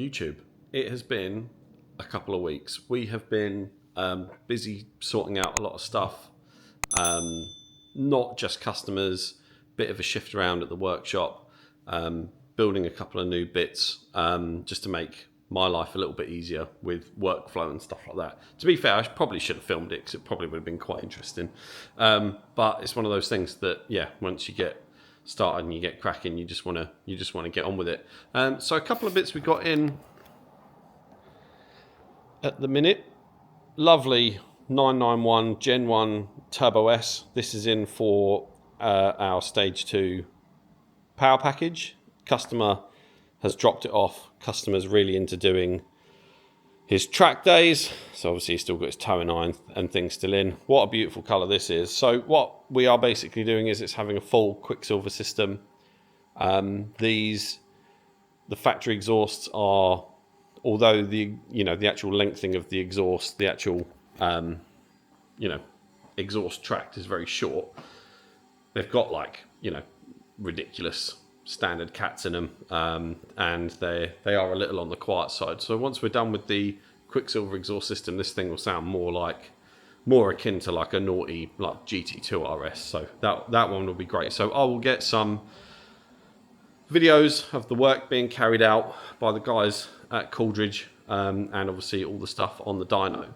YouTube. It has been a couple of weeks. We have been busy sorting out a lot of stuff, not just customers, bit of a shift around at the workshop, building a couple of new bits just to make my life a little bit easier with workflow and stuff like that. To be fair, I probably should have filmed it because it probably would have been quite interesting. But it's one of those things that, yeah, once you get started and you get cracking, you just want to get on with it. So a couple of bits we got in at the minute. Lovely 991 Gen 1 Turbo S. This is in for our Stage 2 power package. Customer has dropped it off. Customer's really into doing his track days. So obviously he's still got his towing iron and things still in. What a beautiful colour this is. So what we are basically doing is it's having a full Quicksilver system. The factory exhausts are, although the actual lengthening of the exhaust, the actual exhaust tract is very short, they've got ridiculous standard cats in them, and they are a little on the quiet side. So once we're done with the Quicksilver exhaust system, this thing will sound more akin to like a naughty GT2 RS. So that one will be great. So I will get some videos of the work being carried out by the guys at Coldridge, and obviously all the stuff on the dyno.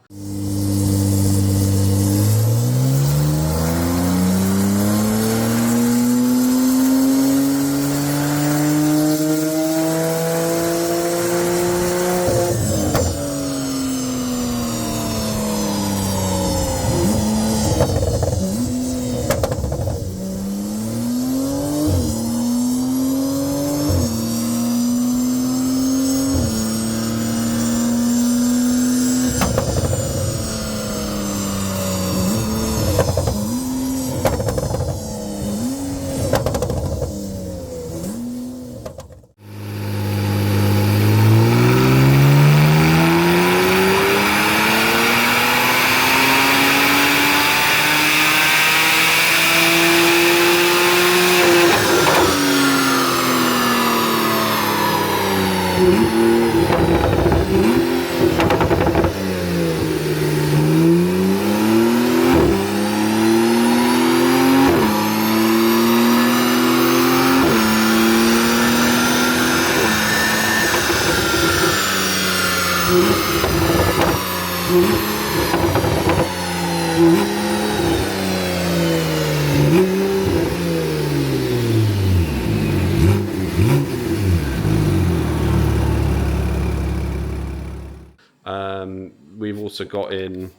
We've also got in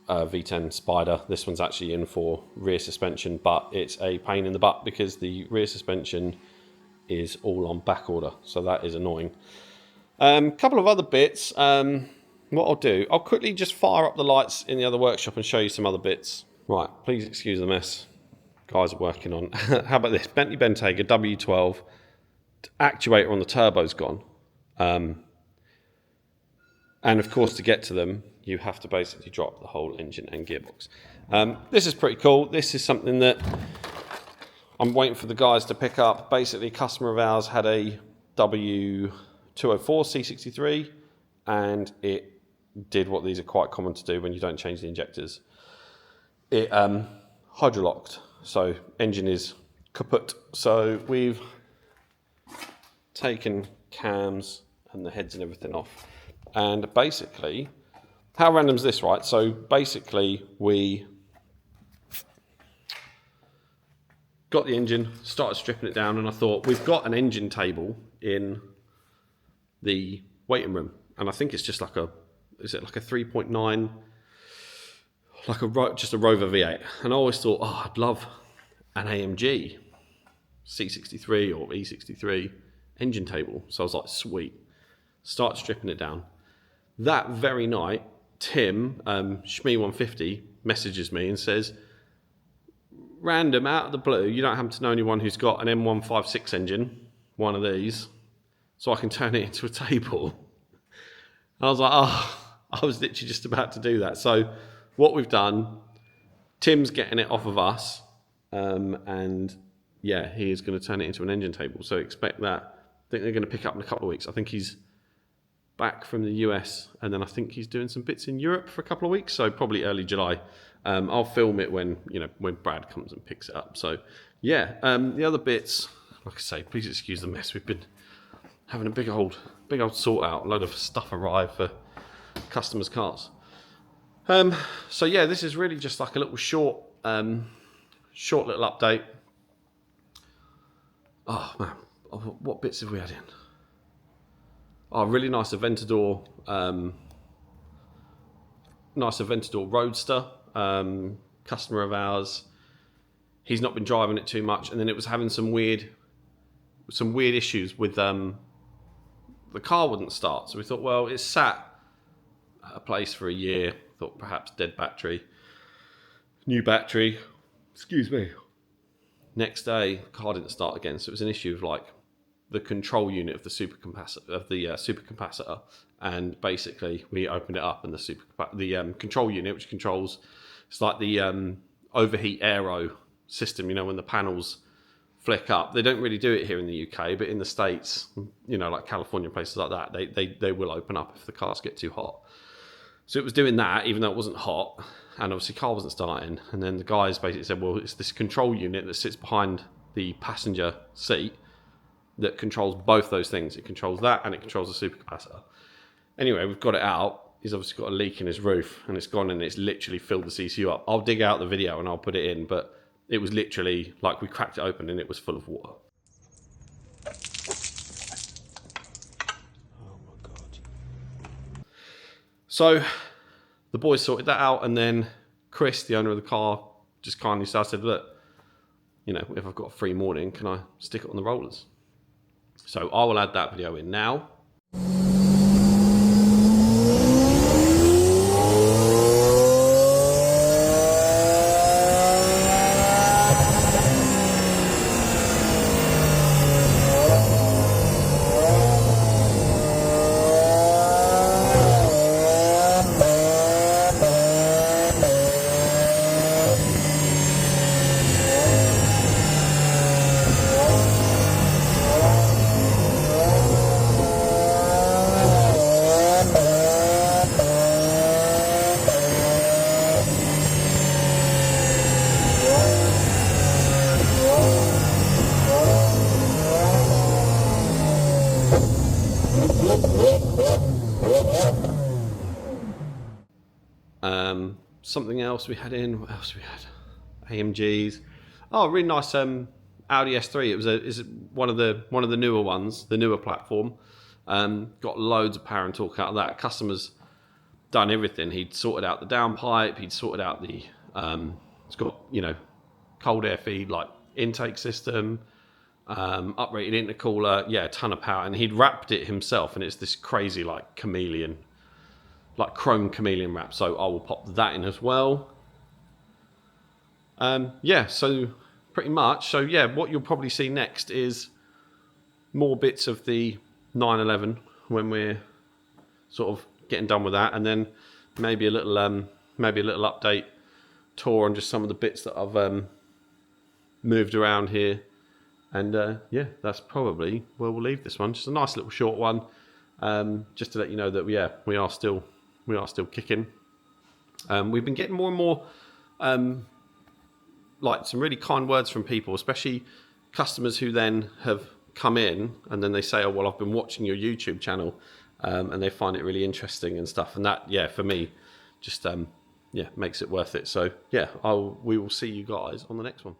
V10 Spider. This one's actually in for rear suspension, but it's a pain in the butt because the rear suspension is all on back order, so that is annoying. Couple of other bits. What I'll do, I'll quickly just fire up the lights in the other workshop and show you some other bits. Right, please excuse the mess guys are working on. How about this? Bentley Bentayga W12 actuator on the turbo's gone. And of course, to get to them, you have to basically drop the whole engine and gearbox. This is pretty cool. This is something that I'm waiting for the guys to pick up. Basically, a customer of ours had a W204 C63, and it did what these are quite common to do when you don't change the injectors. It hydrolocked, so engine is kaput. So we've taken cams and the heads and everything off. And basically, how random is this, right? So basically, we got the engine, started stripping it down, and I thought, we've got an engine table in the waiting room. And I think it's just is it like a 3.9, just a Rover V8. And I always thought, I'd love an AMG C63 or E63 engine table. So I was like, sweet. Start stripping it down. That very night, Tim, Shmee150, messages me and says, random, out of the blue, you don't happen to know anyone who's got an M156 engine, one of these, so I can turn it into a table. And I was like, I was literally just about to do that. So what we've done, Tim's getting it off of us, and yeah, he is going to turn it into an engine table. So expect that think they're going to pick up in a couple of weeks. I think he's back from the US, and then I think he's doing some bits in Europe for a couple of weeks, so probably early July. I'll film it when Brad comes and picks it up. So yeah, the other bits, like I say, please excuse the mess. We've been having a big old sort out. A load of stuff arrived for customers' cars. So yeah, this is really just like a little short little update. Oh man, what bits have we had in? Oh, really nice Aventador, Roadster, customer of ours. He's not been driving it too much, and then it was having some weird issues with the car wouldn't start. So we thought, well, it's sat at a place for a year. Thought perhaps dead battery, new battery. Excuse me. Next day, the car didn't start again. So it was an issue of like the control unit of the supercapacitor, and basically we opened it up, and the control unit, which controls, it's like the overheat aero system. When the panels flick up, they don't really do it here in the UK, but in the States, like California, places like that, they will open up if the cars get too hot. So it was doing that, even though it wasn't hot, and obviously the car wasn't starting. And then the guys basically said, well, it's this control unit that sits behind the passenger seat that controls both those things. It controls that, and it controls the supercapacitor. Anyway, we've got it out. He's obviously got a leak in his roof, and it's gone, and it's literally filled the CCU up. I'll dig out the video and I'll put it in, but it was literally like we cracked it open and it was full of water. Oh my God. So the boys sorted that out, and then Chris, the owner of the car, just kindly said, look, if I've got a free morning, can I stick it on the rollers? So I will add that video in now. Something else we had in. What else we had? AMGs. Oh, really nice Audi S3. Is one of the newer ones, the newer platform. Got loads of power and torque out of that. Customers done everything. He'd sorted out the downpipe. He'd sorted out the. It's got cold air feed like intake system. Uprated intercooler. Yeah, a ton of power. And he'd wrapped it himself, and it's this crazy like chameleon. Like chrome chameleon wrap, so I will pop that in as well. Yeah, so pretty much. So yeah, what you'll probably see next is more bits of the 911 when we're sort of getting done with that, and then maybe a little update tour on just some of the bits that I've moved around here. And yeah, that's probably where we'll leave this one. Just a nice little short one, just to let you know that we are still kicking. We've been getting more and more like some really kind words from people, especially customers who then have come in and then they say, oh, well, I've been watching your YouTube channel, and they find it really interesting and stuff. And that, yeah, for me, just makes it worth it. So yeah, we will see you guys on the next one.